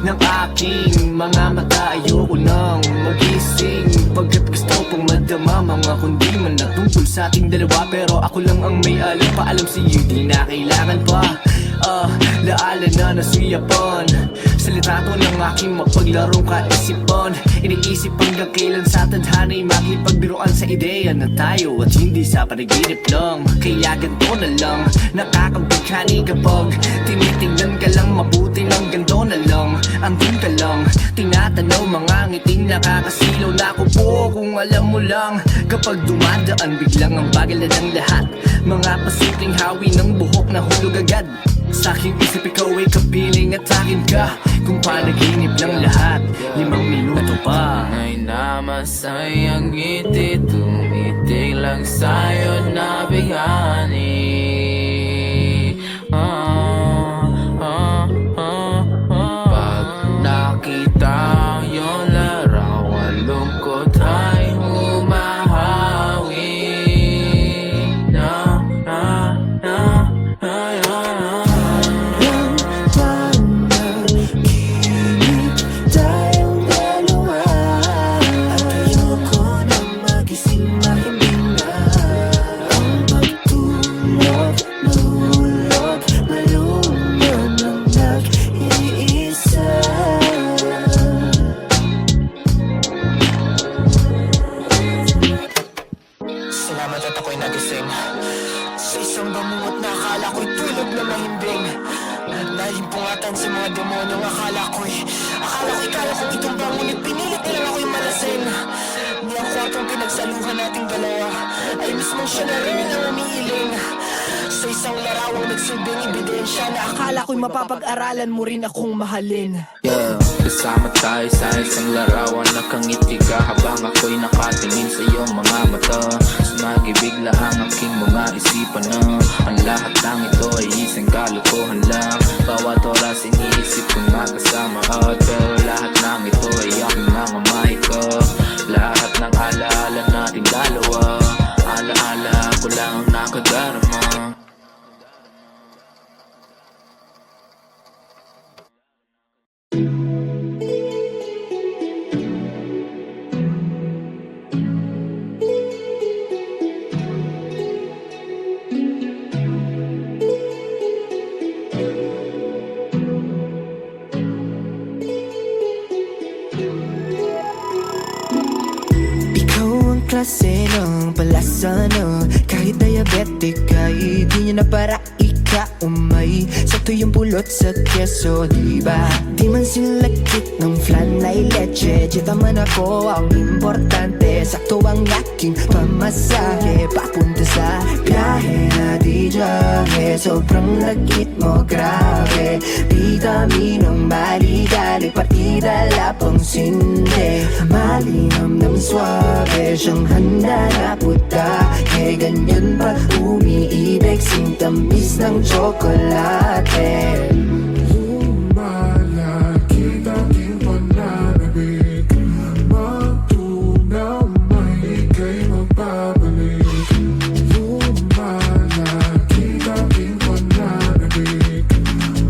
ng aking mga mata. Ayoko nang magising pagkat gusto pong madama mga kundi man na tungkol sa ating dalawa. Pero ako lang ang may alam, paalam sa'yo di na kailangan pa. Laala na nasuyapan sa litrato ng aking mapaglarong kaisipan. Iniisip hanggang kailan sa tadhana'y makipagbiruan sa ideya na tayo at hindi sa panaginip lang. Kaya ganito na lang, nakakabighani kapag tinitingnan ka lang mabuti ng ganito na lang. Andun ka lang, tinatanaw mga ngiting nakakasilaw na ako po. Kung alam mo lang, kapag dumadaan biglang ang bagal na ng lahat. Mga pasimpleng hawi ng buhok na hulog agad. Sa aking isip ikaw ay kapiling at akin ka. Kung panaginip lang lahat, 5 minuto pa. Ay namasayang ngiti, tumitig lang sa'yo na bighani. Pag nakita yung larawan, lungkot ay humahawi. Salamat at ako'y nagising sa isang bamuot na akala ko'y tulog na mahimbing. Nalimpungatan sa mga demonyong akala ko'y kaya ko itong ba, ngunit pinilit nilang ako'y malasing. Ni ang kwartong pinagsaluhan nating dalawa ay mismong siya na rin ang umiiling. Sa isang larawang nagsilbing ebidensya na akala ko'y mapapag-aralan mo rin akong mahalin. Kasama tayo sa isang larawan, nakangiti ka habang ako'y nakatingin sa iyong mga mata. Sumagibigla ang aking mga isipan na ang lahat ng ito ay isang kalokohan lang. Bawat oras iniisip kong makasama at pero lahat ng ito ay aking mga mahika. Lahat ng alaala nating dalawa, alaala ko lang ang nakadarama. Klase ng palasa na kahit diabetic ay di niya na para ika-umay. Sakto yung pulot sa keso, diba? Di man silakit ng flan ay leche. Chita man ako ang importante. Sakto ang aking pamasahe papunta sa biyahe na di jahe. Sobrang lagit mo, grabe. Vitaminong maligali, partida lapang sinde. Malinam ng swabe, siyang handa na putahe. Ganyan pa umiibig, sintamis ng tsokolate. Lumalaki aking pananabik, matunaw may ika'y magbabalik. Lumalaki aking pananabik,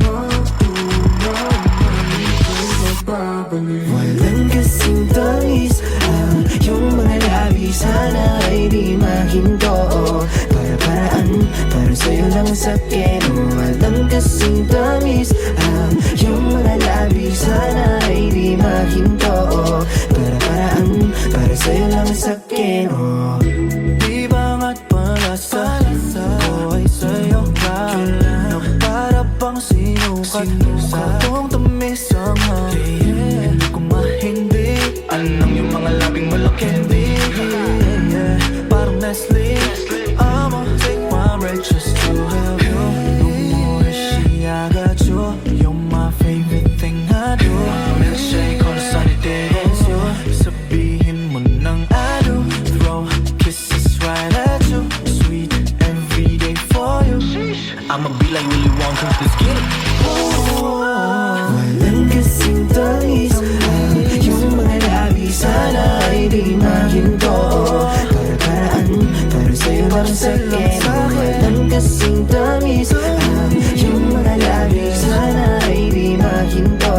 matunaw may ika'y magbabalik. Walang kasing tamis yung mga labi, sana ay di mahinto. Para-paraan, para sa'yo lang sa akin. Walang kasing tamis yung mga labi, sana ay di mahinto. Para-paraan, para sa'yo lang sa akin. Di ba nga't palasa ko ay sa'yo lang, na para bang sinukat sa itong tamis ang hangin. Hindi ko mahindi anong yung mga labing malaki. Parang Nestle, I'ma take my break just to have you. No more she, I got you. You're my favorite thing I do. Milkshake on a sunny day, it's you. Sabihin mo nang I do. Throw kisses right at you. Sweet every day for you. I'ma be like Willy Wonka, let's get it. Walang kasing talis yung mga labi, sana ay di mahinto. Para-paraan, para sa'yo lang sa akin. Walang kasing tamis yung mga labi, sana ay di mahinto.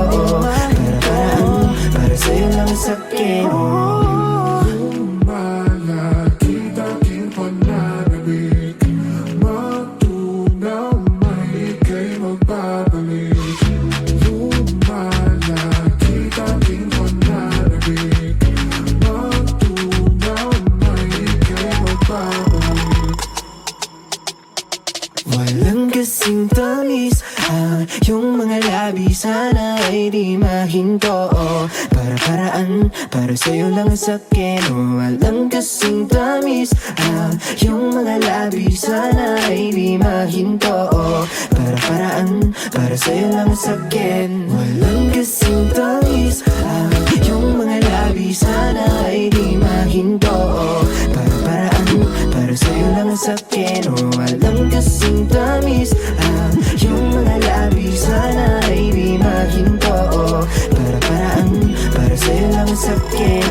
kasing tamis. Yung mga labi sana ay di mahinto. Para-paraan, para sa'yo lang sakin. Walang kasing tamis. Yung mga labi sana ay di mahinto. Para-paraan, para sa'yo lang sakin. Walang kasing tamis. Yung mga labi sana ay di mahinto. Para-paraan, para sa'yo lang sakin. Walang kasing tamis. Yung mga labi sana ay di mahinto. Para-paraan, para sa'yo lang sakin.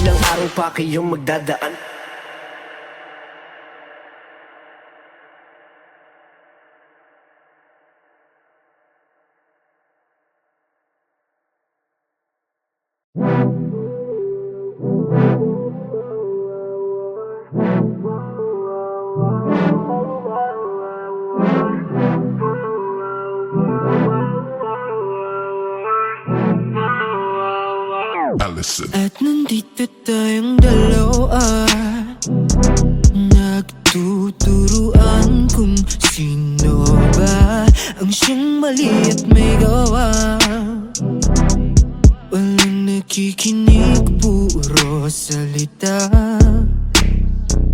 Ilang araw pa kayong magdadaan. At nandito tayong dalawa, nagtuturuan kung sino ba ang siyang mali at may gawa. Walang nakikinig, puro salita.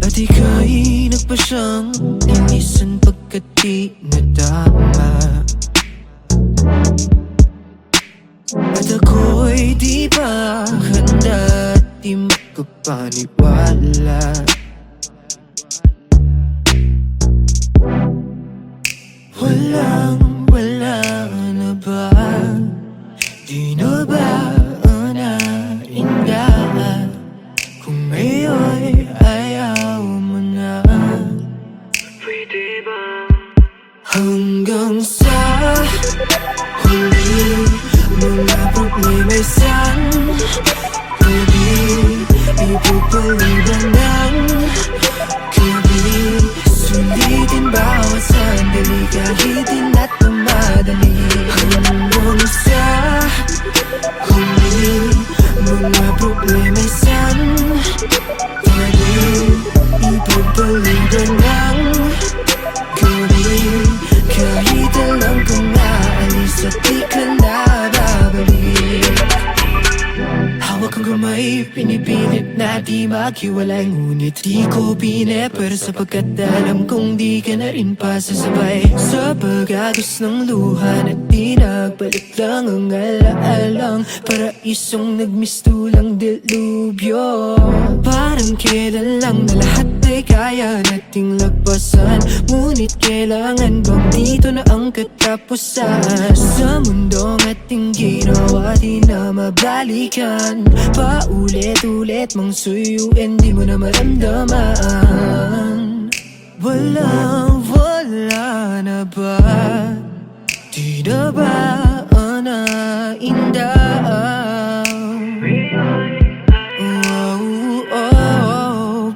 At ika'y nagpasyang linisan pagkat di nadama. At ako'y di pa handa at di makapaniwala. Wala na ba? Di na ba nainda? Kung ngayon ayaw mo na, pwede ba hanggang sa huli? Mga problema'y sanggabi, ipupaliban ng gabi. Sulitin bawat sandali kahit di natin madali. Hanggang sa huli, mga problema'y sanggabi, ipupaliban ng gabi. Kahit alam kong naalis at di ka na babalik. Hawak ang kamay, pinipilit na di maghiwalay. Ngunit di ko pineper sapagkat alam kong di ka na rin pasasabay. Sa pag-agos ng luha na di nagbalik lang ang alaalang paraisong nagmistulang dilubyo. Parang kailan lang na lahat ay kaya nating lagpasan. Ngunit kailangan bang dito na ang katapusan? Sa mundong ating ginawa di na mabalikan. Paulit-ulit mang suyuin di mo na maramdaman. Wala na ba? Di na ba nainda?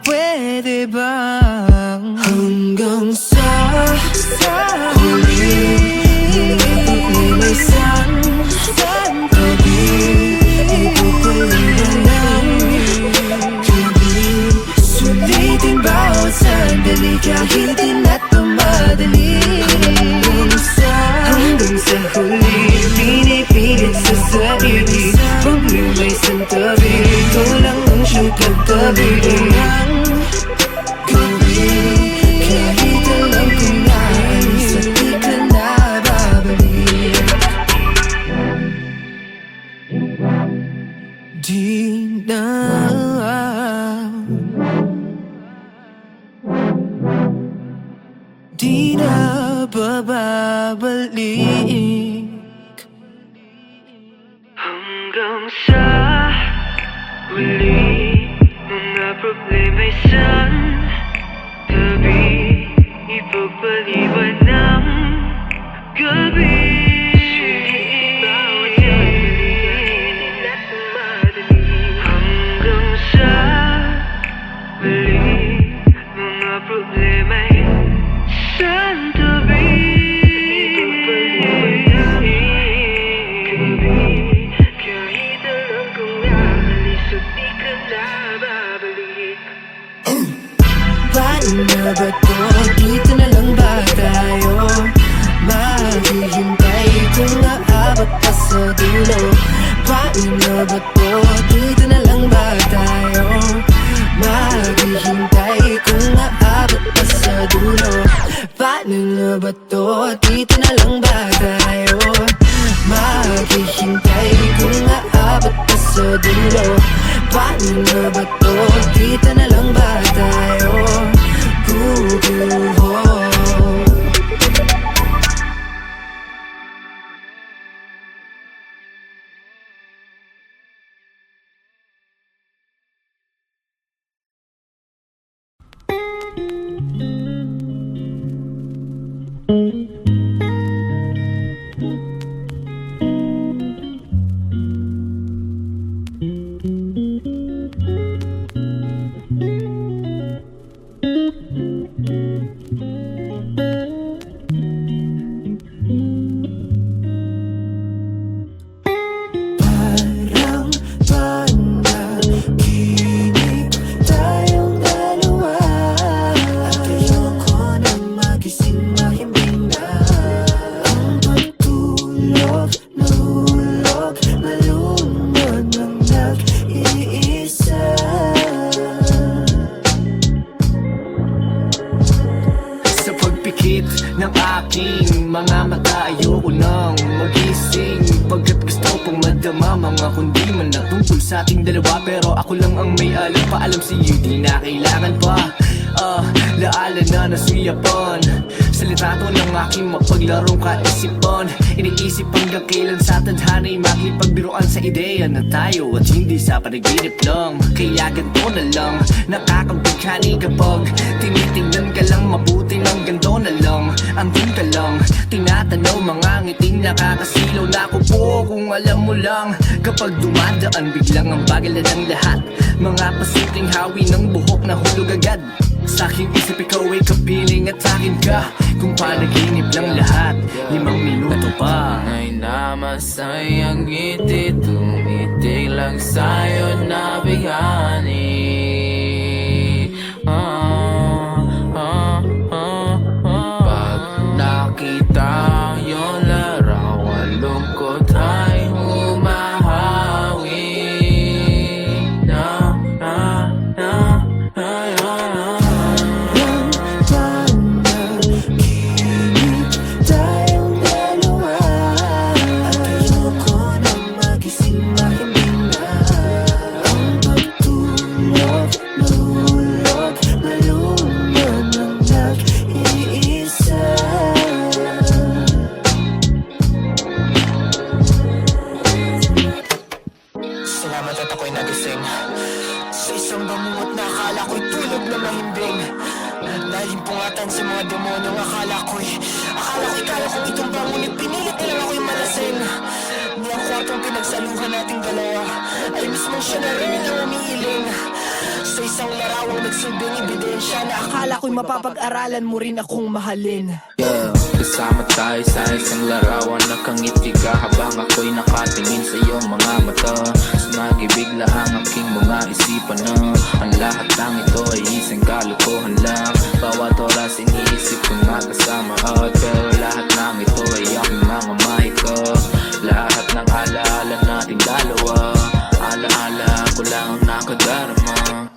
Pwede bang hanggang sa huli? May sanggabi, ipupaliban ng gabi. Sulitin bawat sandali kahit di na tumadali. Hanggang sa huli, pinipilit sa sarili. Problema'y santabi, ikaw lang ang siyang katabi. Kahit alam kong naalis at di ka na babalik. Di na babalik. Hanggang sa huli, mga problema'y saan Ipagpaliban ng gabi. Bawat sandali at madali hanggang sa huli. Mga problema'y santabi. Ipagpaliban ng gabi. Kahit alam kong aalis at di ka na babalik. Paano na ba to? Dito na lang ba tayo? Maghihintay kung aabot pa sa dulo. Paano na ba to? Dito na lang ba tayo? Maghihintay kung aabot pa sa dulo. Paano na ba to? Dito na lang ba tayo? Maghihintay kung aabot pa sa dulo. Paano na ba to? Dito na lang ba tayo? Parang panaginip tayong dalawa. At ayoko na magising, mahimbing na ang pagtulog. Nahulog, malunod ng nag-iisa. Sa pagpikit ng aking mga mata, ayoko nang magising. Pagkat gusto pong madama mga kundi man na tungkol sa ating dalawa. Pero ako lang ang may alam, paalam sa'yo di na kailangan pa. Laala na nasuyapan sa litrato ng aking mapaglarong kaisipan. Iniisip hanggang kailan sa tadhana'y makipagbiruan sa ideya na tayo at hindi sa panaginip lang. Kaya ganito na lang, nakakabighani kapag tinitingnan ka lang mabuti ng ganito na lang. Andun ka lang, tinatanaw mga ngiting nakakasilaw na ako po. Kung alam mo lang, kapag dumadaan biglang ang bagal na ng lahat. Mga pasimpleng hawi ng buhok na hulog agad. Sa aking isip ikaw ay kapiling at akin ka. Kung panaginip lang lahat, 5 minuto pa. Ay namasayang ngiti, tumitig lang sa'yo na bighani. Pag nakita yung larawan, lungkot ay humahawi. Panaginip tayong dalawa. At ayoko na magising, mahimbing na ang pagtulog. Nahulog, malunod ng nag-iisa. Salamat at ako'y nagising sa isang bangungot na akala ko'y tulog na mahimbing. Nalimpungatan sa mga demonyong akala ko'y kaya kong itumba, ngunit pinilit nilang ako'y malasing. Ni ang kwartong pinagsaluhan nating dalawa ay mismo siya na rin ang umiiling. Sa isang larawang nagsilbing ebidensya na akala ko'y mapapag-aralan mo rin akong mahalin. Yeah, kasama tayo sa isang larawan, nakangiti ka habang ako'y nakatingin sa iyong mga mata. Sumagibigla ang aking mga isipan na ang lahat ng ito ay isang kalokohan lang. Bawat oras iniisip kong makasama at pero lahat ng ito ay aking mga mahika. Lahat ng alaala nating dalawa, alaala ko lang ang nakadarama.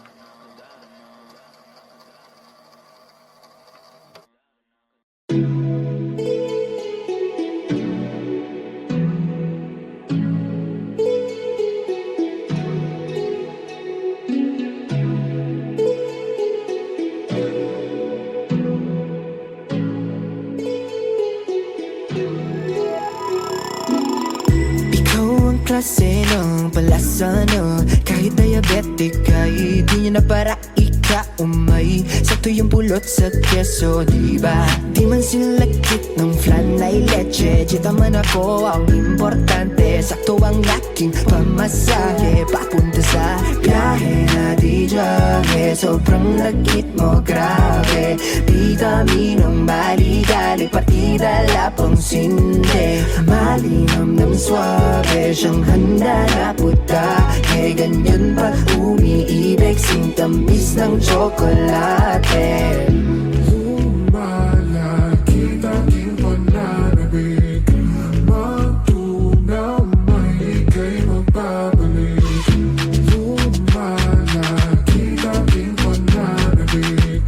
klase ng palasano. Kahit diabetic ay di niya na para ika ka umay. Sakto yung pulot sa keso, diba? Di man silagkit ng flan ay leche. Chita man ako ang importante. Sakto ang aking pamasahe papunta sa biyahe na di jahe. Sobrang lagkit mo, grabe. Bitaminong maligali, pati dala pang sinde. Malinam ng swabe, siyang handa na putahe. Ganyan pa umiibig, sing tamis ng tsokolate. Lumalaki aking pananabik, matunaw may ika'y magbabalik. Lumalaki aking pananabik,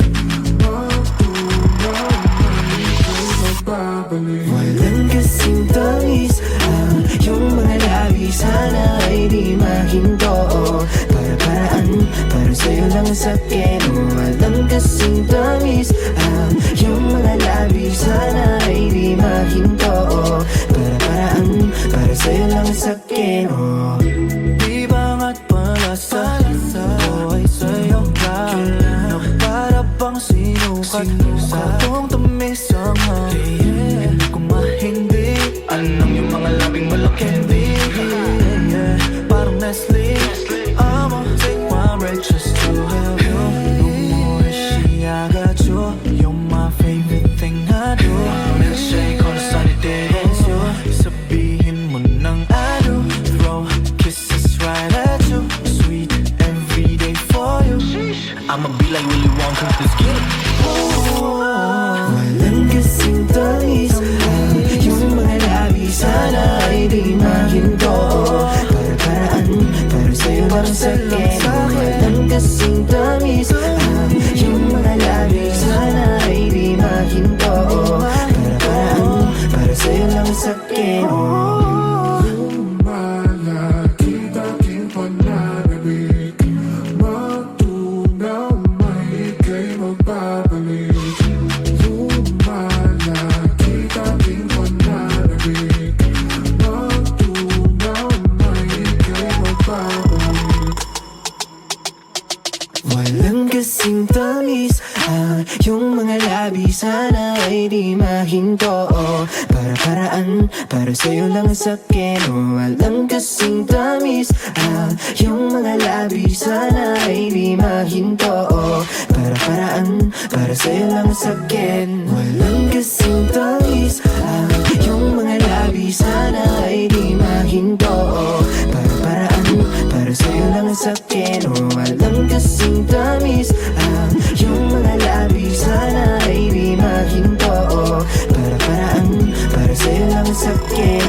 matunaw may ika'y magbabalik. Walang kasing tamis yung mga labi, sana ay di mahinto. Para-paraan, para sa'yo lang sa akin. Walang kasing tamis yung mga labi, sana ay di mahinto. Para-paraan, para sa'yo lang sa akin. Di ba nga't palasa ito ay sa'yo lang, na para bang sinukat sa itong tamis ang hangin. Kung mahimbing, Anong yung mga labing malaki? parang Nestle, I'ma take my break just to have you. No more she, I got you. You're my favorite thing I do. Milkshake on a sunny day, it's you. Sabihin mo nang I do. Throw kisses right at you. Sweet every day for you. I'ma be like Willy Wonka, let's get it. Walang kasing tamis yung mga labi, sana ay di mahinto. Para-paraan, para sa'yo lang sa akin. Walang kasing tamis yung mga labi, sana ay di mahinto. Para-paraan, para sa'yo lang sa akin. Lumalaki aking pananabik, matunaw may ika'y magbabalik. Lumalaki aking pananabik, matunaw may ika'y magbabalik. Walang kasing tamis yung mga labi, sana ay di mahinto. Para-paraan, para sa'yo lang sa akin. Walang kasing tamis yung mga labi, sana ay di mahinto. Para-paraan, para sa'yo lang sa akin. Walang kasing tamis yung mga labi, sana ay di mahinto. Para-paraan, para sa'yo lang sa akin. Walang kasing tamis yung mga labi, sana ay di mahinto. Para-paraan, para sa'yo lang sa akin.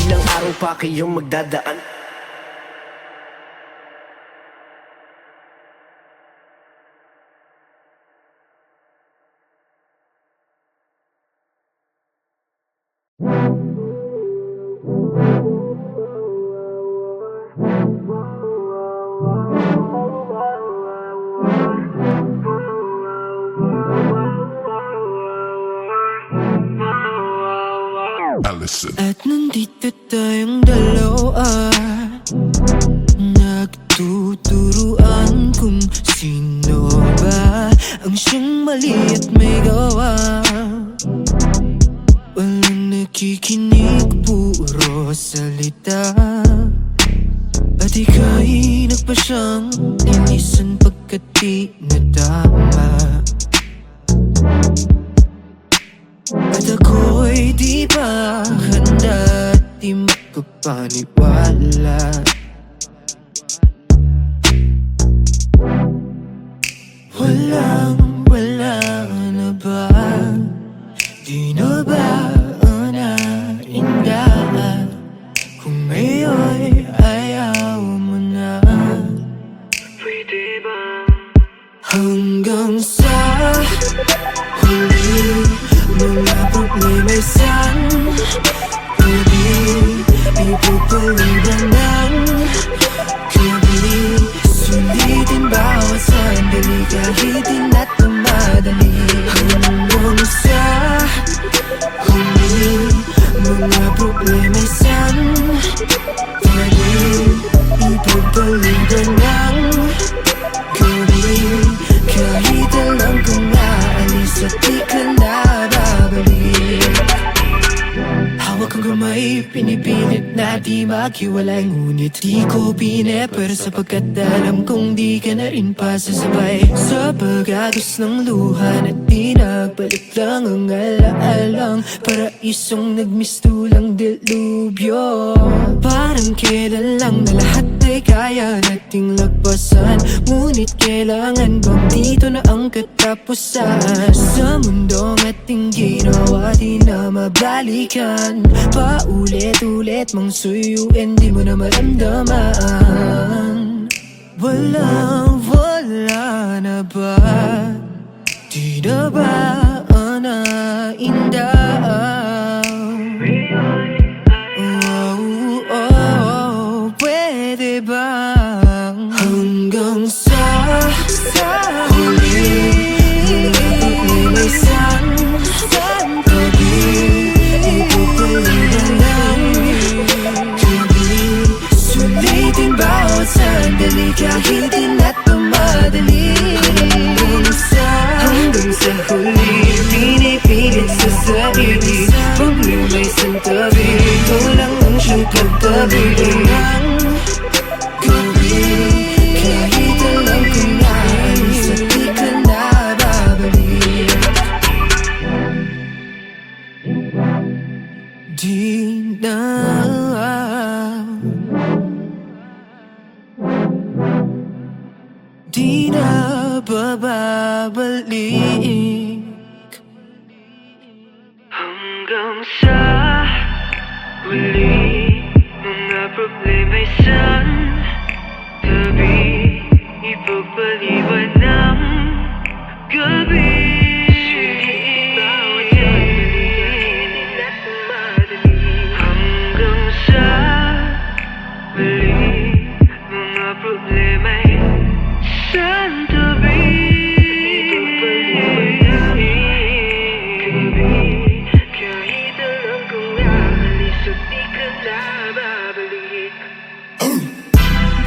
Ilang araw pa kayong magdadaan? At nandito tayong dalawa, nagtuturuan kung sino ba ang siyang mali at may gawa. Walang nakikinig, puro salita. At ika'y nagpasyang linisan pagkat di nadama. At ako'y di pa handa, di makapaniwala. Wala na ba? Di na ba unahin ka? Kung ngayon ay Pinipilit na di maghiwalay, ngunit di ko pineper, sapagkat alam kong di ka na rin pasasabay. Sa pag-agos ng luha na pinagbalik lang ang alaalang paraisong nagmistulang dilubyo. Parang kailan lang na lahat ay kaya nating lagpasan, ngunit kailangan bang dito na ang katapusan? Sa mundong ating ginawa di na mabalikan, paulit-ulit mang suyuin di mo na maramdaman. Wala na ba? Di na ba naindah? Pwede bang hanggang sa huli may isang gabi, ipupulungan ng gabi, sulitin bawat sandali kahit di na tumadali. Hanggang sa huli, pinipilit sa sarili, pag may isang tabi, ikaw lang ang siyang katabi ng gabi. Kahit alam ko na sa di ka na babalik, di na babalik. Hanggang sa huli, mga problema'y santabi, ipagpaliban ng gabi. Sulitin bawat sandali, di na tumadali. Hanggang sa huli, mga problema'y santabi, ipagpaliban ng gabi. Kahit alam kong aalis at di ka na babalik.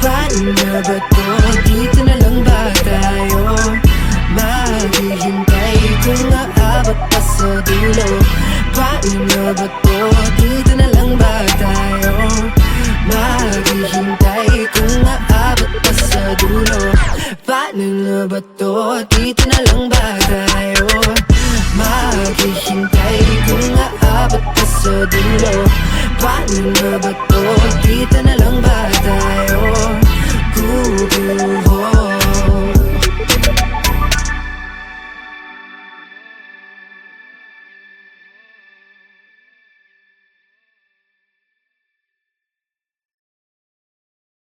Paano na ba to? Dito na lang ba tayo? Maghihintay kung aabot pa sa dulo. Paano na ba to? Dito na lang ba tayo? Maghihintay kung aabot pa sa dulo. Paano na ba to? Dito na lang ba tayo? Maghihintay kung aabot pa sa dulo. Paano na ba to? Dito na lang ba tayo?